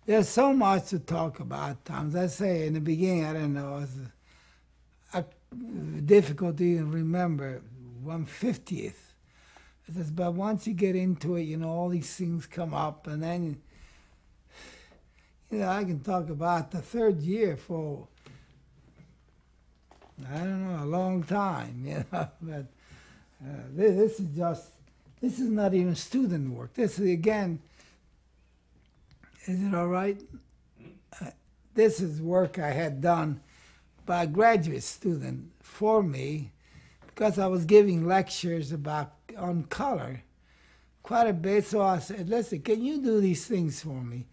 There's so much to talk about, Tom. I say in the beginning, I don't know, it was difficult to even remember 1/50th. But once you get into it, you know, all these things come up, and then, you know, I can talk about the third year for, I don't know, a long time, you know, but this is not even student work. This is, again, is it all right? This is work I had done by a graduate student for me, because I was giving lectures on color quite a bit. So I said, listen, can you do these things for me?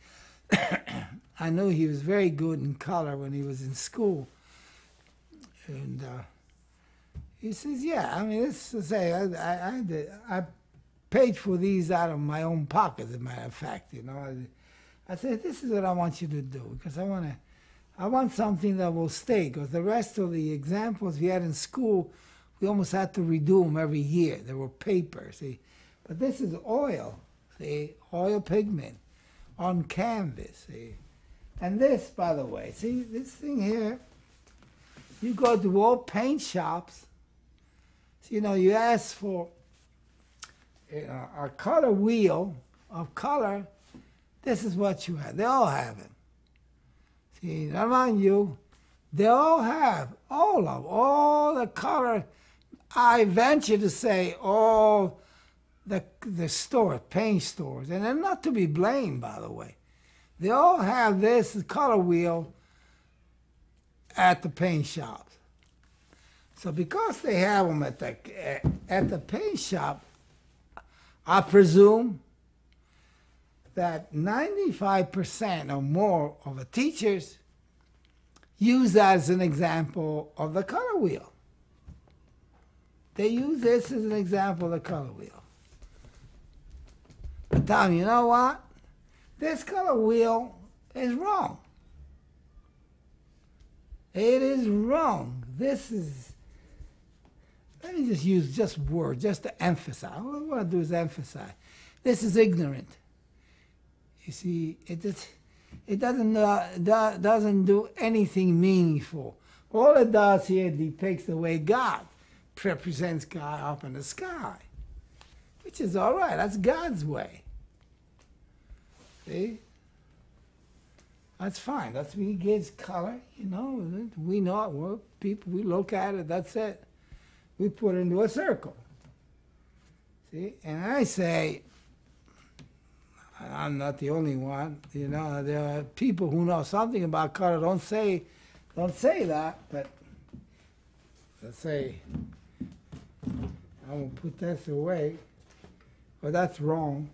I knew he was very good in color when he was in school. And he says, yeah, I mean, this to say, I paid for these out of my own pocket, as a matter of fact, you know. I said, this is what I want you to do, because I want something that will stay, because the rest of the examples we had in school, we almost had to redo them every year. They were paper, see. But this is oil, see, oil pigment on canvas, see. And this, by the way, see, this thing here, you go to all paint shops, so, you know, you ask for a color wheel of color, this is what you have. They all have it. See, now mind you, they all have, all the color. I venture to say all the stores, paint stores, and they're not to be blamed, by the way. They all have this color wheel at the paint shops. So because they have them at the paint shop, I presume that 95% or more of the teachers use that as an example of the color wheel. They use this as an example of the color wheel. But Tom, you know what? This color wheel is wrong. It is wrong. This is, let me just use just words, just to emphasize. All I want to do is emphasize. This is ignorant. You see, it doesn't do anything meaningful. All it does here depicts the way God represents God up in the sky, which is all right. That's God's way. See? That's fine. That's when He gives color, you know. We know it. We're people, we look at it, that's it. We put it into a circle. See? And I say, I'm not the only one. You know, there are people who know something about color. Don't say that, but let's say, I will put this away, but that's wrong.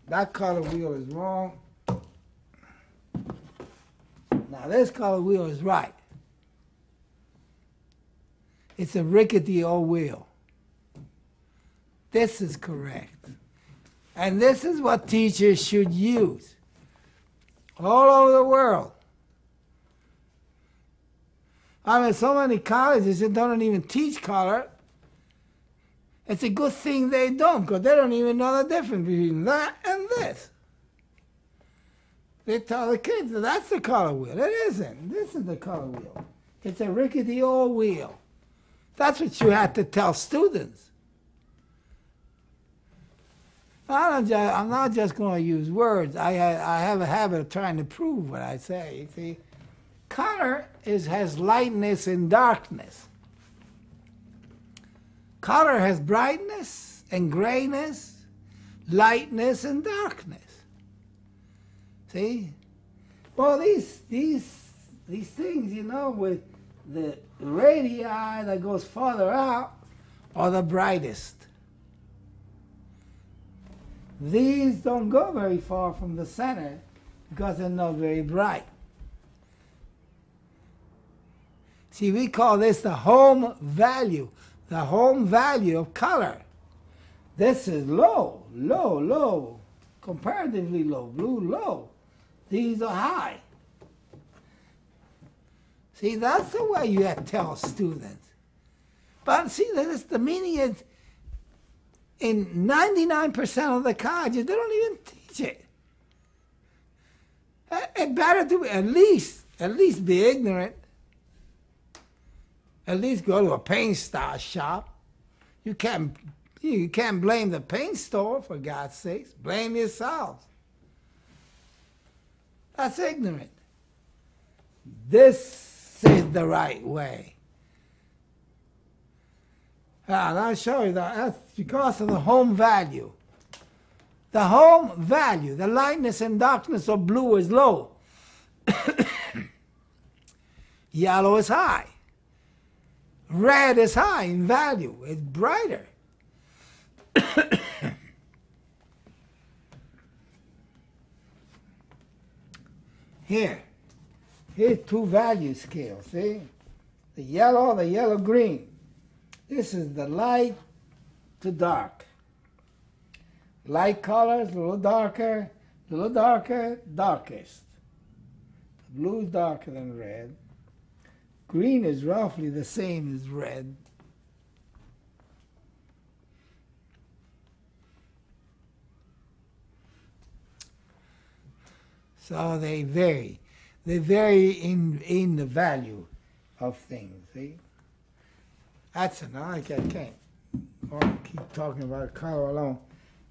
That color wheel is wrong. Now this color wheel is right. It's a rickety old wheel. This is correct. And this is what teachers should use all over the world. I mean, so many colleges that don't even teach color. It's a good thing they don't, because they don't even know the difference between that and this. They tell the kids that that's the color wheel. It isn't. This is the color wheel. It's a rickety old wheel. That's what you have to tell students. I'm not just going to use words. I have a habit of trying to prove what I say. You see, color has lightness and darkness. Color has brightness and grayness, lightness and darkness. See? Well, these things, you know, with the radii that goes farther out are the brightest. These don't go very far from the center because they're not very bright. See, we call this the home value of color. This is low, low, low, comparatively low, blue low. These are high. See, that's the way you have to tell students. But see, the meaning is, in 99% of the colleges, they don't even teach it. It better to at least be ignorant. At least go to a paint store shop. You can't blame the paint store, for God's sakes. Blame yourselves. That's ignorant. This is the right way. And I'll show you that. That's because of the home value. The home value, the lightness and darkness of blue is low. Yellow is high. Red is high in value. It's brighter. Here's two value scales, see? The yellow green. This is the light to dark. Light colors, a little darker, darkest. The blue is darker than red. Green is roughly the same as red. So they vary. They vary in the value of things, see? That's enough. I can't keep talking about color alone.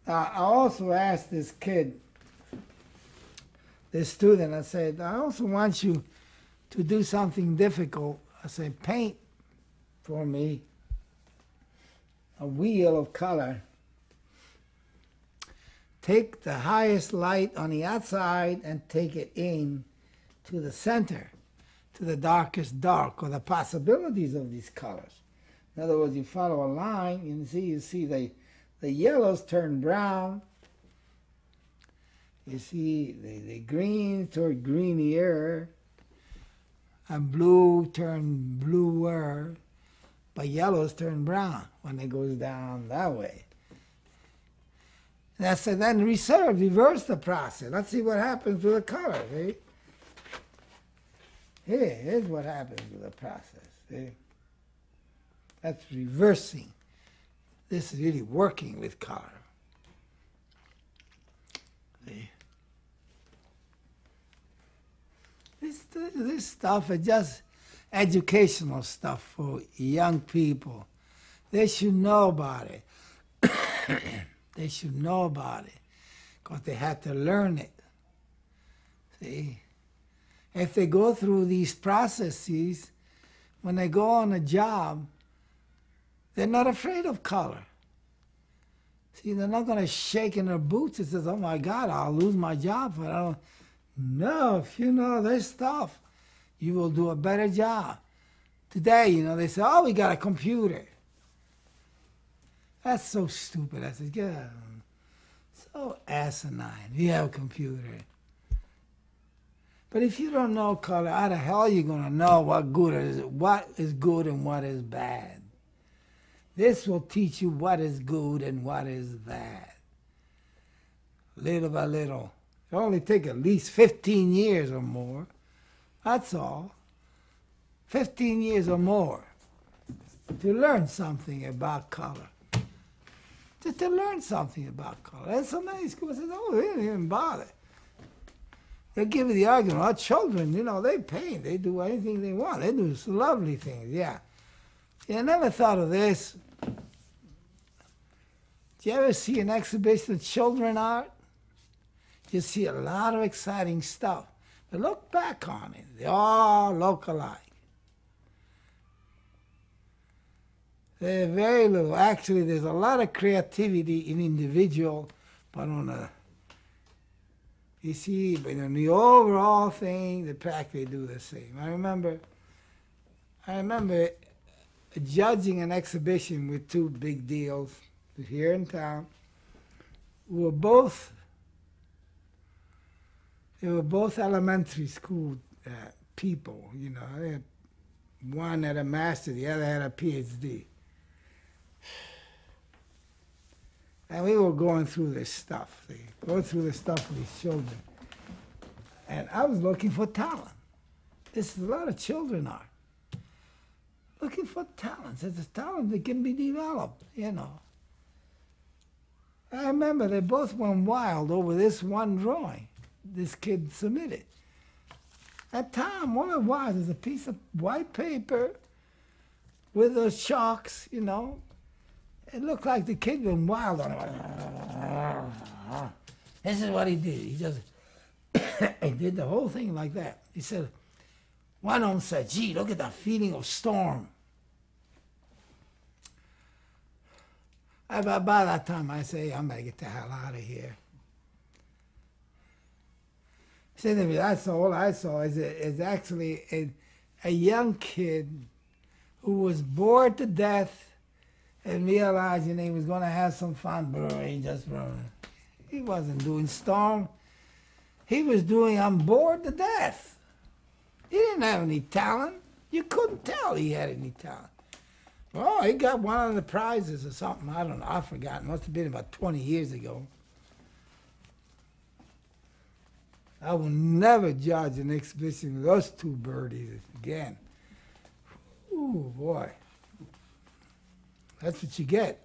I also asked this kid, this student, I said, I also want you to do something difficult. I said, paint for me a wheel of color. Take the highest light on the outside and take it in to the center, to the darkest dark, or the possibilities of these colors. In other words, you follow a line, you see the yellows turn brown. You see the green toward greenier, and blue turn bluer, but yellows turn brown when it goes down that way. That's it. Then reverse the process. Let's see what happens with the color. See? Here's what happens with the process. See? That's reversing. This is really working with color. See? This stuff is just educational stuff for young people. They should know about it. They should know about it because they have to learn it. See? If they go through these processes, when they go on a job, they're not afraid of color. See, they're not going to shake in their boots and say, oh my God, I'll lose my job. But I don't. No, if you know this stuff, you will do a better job. Today, they say, oh, we got a computer. That's so stupid. I said, yeah, so asinine. You have a computer. But if you don't know color, how the hell are you going to know what is good and what is bad? This will teach you what is good and what is bad. Little by little. It'll only take at least 15 years or more. That's all. 15 years or more to learn something about color. Just to learn something about color. And so many schools say, oh, they didn't even bother. They'll give you the argument, our children, they paint, they do anything they want. They do lovely things, yeah. I never thought of this. Did you ever see an exhibition of children art? You see a lot of exciting stuff. But look back on it. They all look alike. They're very little. Actually, there's a lot of creativity in individual, but you see, but in the overall thing, they practically do the same. I remember judging an exhibition with two big deals here in town. They were both elementary school people, They had, one had a master, the other had a PhD. And we were going through this stuff, with these children. And I was looking for talent. This is a lot of children are. Looking for talent. There's a talent that can be developed, I remember they both went wild over this one drawing this kid submitted. At time, what it was is a piece of white paper with those chalks, you know. It looked like the kid went wild on it. This is what he did. He just he did the whole thing like that. He said, one of them said, gee, look at that feeling of storm. By that time, I say, I'm going to get the hell out of here. He said to me, that's all I saw is actually a young kid who was bored to death and realizing he was going to have some fun. He wasn't doing storm. He was doing I'm bored to death. He didn't have any talent. You couldn't tell he had any talent. Oh, he got one of the prizes or something. I don't know. I forgot. It must have been about 20 years ago. I will never judge an exhibition with those two birdies again. Ooh, boy. That's what you get.